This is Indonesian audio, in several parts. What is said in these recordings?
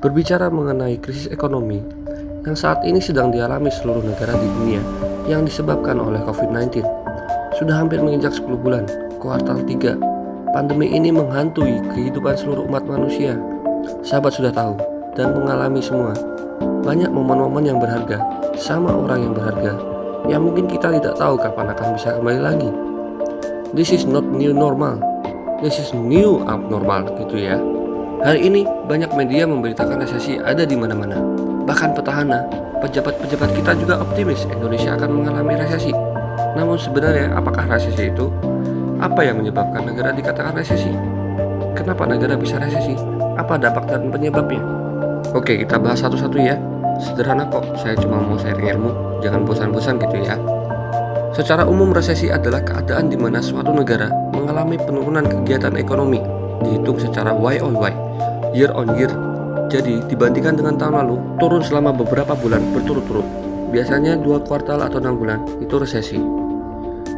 Berbicara mengenai krisis ekonomi yang saat ini sedang dialami seluruh negara di dunia yang disebabkan oleh COVID-19, sudah hampir menginjak 10 bulan, kuartal 3. Pandemi ini menghantui kehidupan seluruh umat manusia. Sahabat sudah tahu dan mengalami semua. Banyak momen-momen yang berharga sama orang yang berharga yang mungkin kita tidak tahu kapan akan bisa kembali lagi. This is not new normal. This is new abnormal gitu ya. Hari ini banyak media memberitakan resesi ada di mana-mana. Bahkan petahana, pejabat-pejabat kita juga optimis Indonesia akan mengalami resesi. Namun sebenarnya apakah resesi itu? Apa yang menyebabkan negara dikatakan resesi? Kenapa negara bisa resesi? Apa dampak dan penyebabnya? Oke, kita bahas satu-satu ya. Sederhana kok, saya cuma mau sharing ilmu, jangan bosan-bosan gitu ya. Secara umum resesi adalah keadaan di mana suatu negara mengalami penurunan kegiatan ekonomi, dihitung secara Y on Y, year on year. Jadi dibandingkan dengan tahun lalu, turun selama beberapa bulan berturut-turut. Biasanya 2 kuartal atau 6 bulan, itu resesi.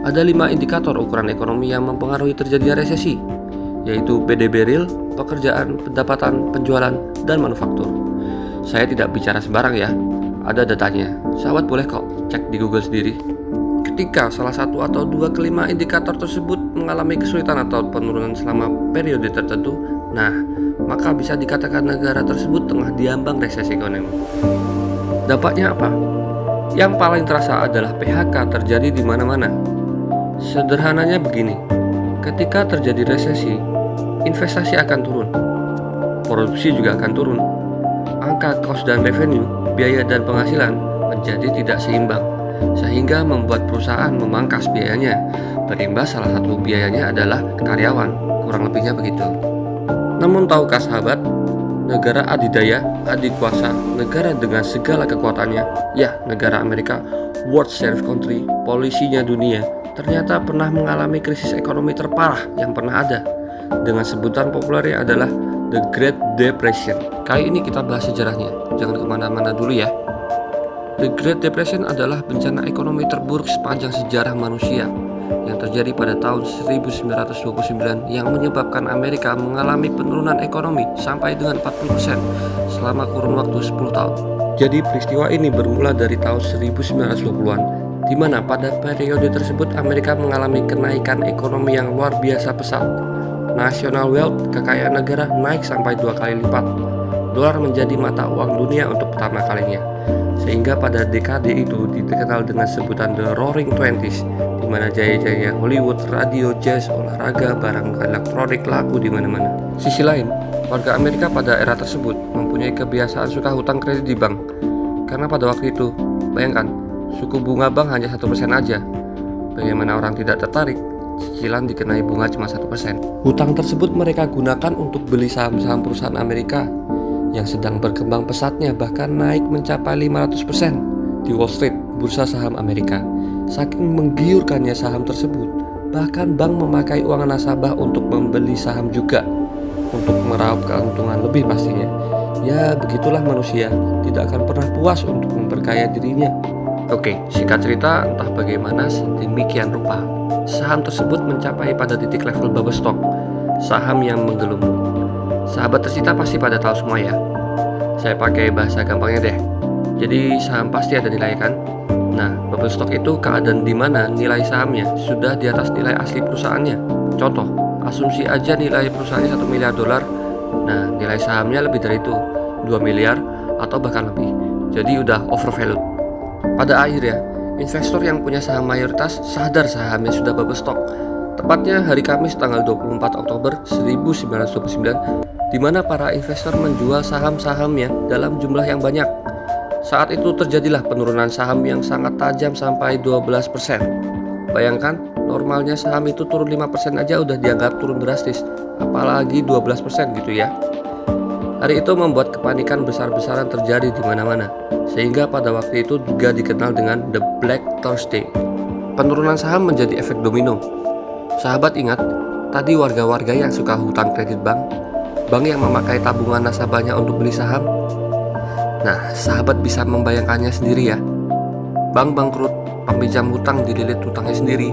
Ada 5 indikator ukuran ekonomi yang mempengaruhi terjadinya resesi, yaitu PDB real, pekerjaan, pendapatan, penjualan, dan manufaktur. Saya tidak bicara sembarang ya, ada datanya. Sahabat boleh kok cek di Google sendiri. Ketika salah satu atau 2 kelima indikator tersebut mengalami kesulitan atau penurunan selama periode tertentu, nah, maka bisa dikatakan negara tersebut tengah diambang resesi ekonomi. Dampaknya apa? Yang paling terasa adalah PHK terjadi di mana-mana. Sederhananya begini, ketika terjadi resesi, investasi akan turun, produksi juga akan turun, angka cost dan revenue, biaya dan penghasilan menjadi tidak seimbang, sehingga membuat perusahaan memangkas biayanya. Berimbas salah satu biayanya adalah karyawan, kurang lebihnya begitu. Namun tahukah sahabat, negara adidaya, adikuasa, negara dengan segala kekuatannya, ya negara Amerika, world sheriff country, polisinya dunia, ternyata pernah mengalami krisis ekonomi terparah yang pernah ada, dengan sebutan populernya adalah The Great Depression. Kali ini kita bahas sejarahnya, jangan kemana-mana dulu ya. The Great Depression adalah bencana ekonomi terburuk sepanjang sejarah manusia yang terjadi pada tahun 1929 yang menyebabkan Amerika mengalami penurunan ekonomi sampai dengan 40% selama kurun waktu 10 tahun. Jadi peristiwa ini bermula dari tahun 1920-an, di mana pada periode tersebut Amerika mengalami kenaikan ekonomi yang luar biasa pesat. National wealth, kekayaan negara, naik sampai 2 kali lipat. Dolar menjadi mata uang dunia untuk pertama kalinya, sehingga pada dekade itu dikenal dengan sebutan The Roaring Twenties, di mana jaya-jaya Hollywood, radio, jazz, olahraga, barang elektronik laku di mana-mana. Sisi lain, warga Amerika pada era tersebut mempunyai kebiasaan suka hutang kredit di bank, karena pada waktu itu, bayangkan, suku bunga bank hanya 1% aja. Bagaimana orang tidak tertarik? Cicilan dikenai bunga cuma 1%. Hutang tersebut mereka gunakan untuk beli saham-saham perusahaan Amerika yang sedang berkembang pesatnya, bahkan naik mencapai 500% di Wall Street, bursa saham Amerika. Saking menggiurkannya saham tersebut, bahkan bank memakai uang nasabah untuk membeli saham juga, untuk meraup keuntungan lebih pastinya. Ya begitulah manusia, tidak akan pernah puas untuk memperkaya dirinya. Oke, singkat cerita, entah bagaimana sedemikian rupa, saham tersebut mencapai pada titik level bubble stock, saham yang menggelembung. Sahabat tercinta pasti pada tahu semua ya. Saya pakai bahasa gampangnya deh. Jadi saham pasti ada nilai kan? Nah, bubble stock itu keadaan di mana nilai sahamnya sudah di atas nilai asli perusahaannya. Contoh, asumsi aja nilai perusahaannya 1 miliar dolar. Nah, nilai sahamnya lebih dari itu, 2 miliar atau bahkan lebih. Jadi udah overvalued. Pada akhirnya, investor yang punya saham mayoritas sadar sahamnya sudah bubble stock. Tepatnya hari Kamis tanggal 24 Oktober 1929, di mana para investor menjual saham-sahamnya dalam jumlah yang banyak. Saat itu terjadilah penurunan saham yang sangat tajam sampai 12%. Bayangkan, normalnya saham itu turun 5% aja udah dianggap turun drastis, apalagi 12% gitu ya. Hari itu membuat kepanikan besar-besaran terjadi di mana-mana, sehingga pada waktu itu juga dikenal dengan The Black Thursday. Penurunan saham menjadi efek domino. Sahabat ingat, tadi warga-warga yang suka hutang kredit bank yang memakai tabungan nasabahnya untuk beli saham. Nah, sahabat bisa membayangkannya sendiri ya. Bank bangkrut, peminjam hutang dililit hutangnya sendiri.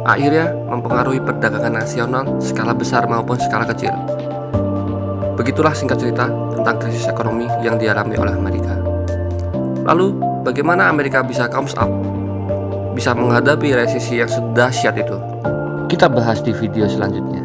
Akhirnya mempengaruhi perdagangan nasional skala besar maupun skala kecil. Begitulah singkat cerita tentang krisis ekonomi yang dialami oleh Amerika. Lalu, bagaimana Amerika bisa comes up? Bisa menghadapi resesi yang sedahsyat itu? Kita bahas di video selanjutnya.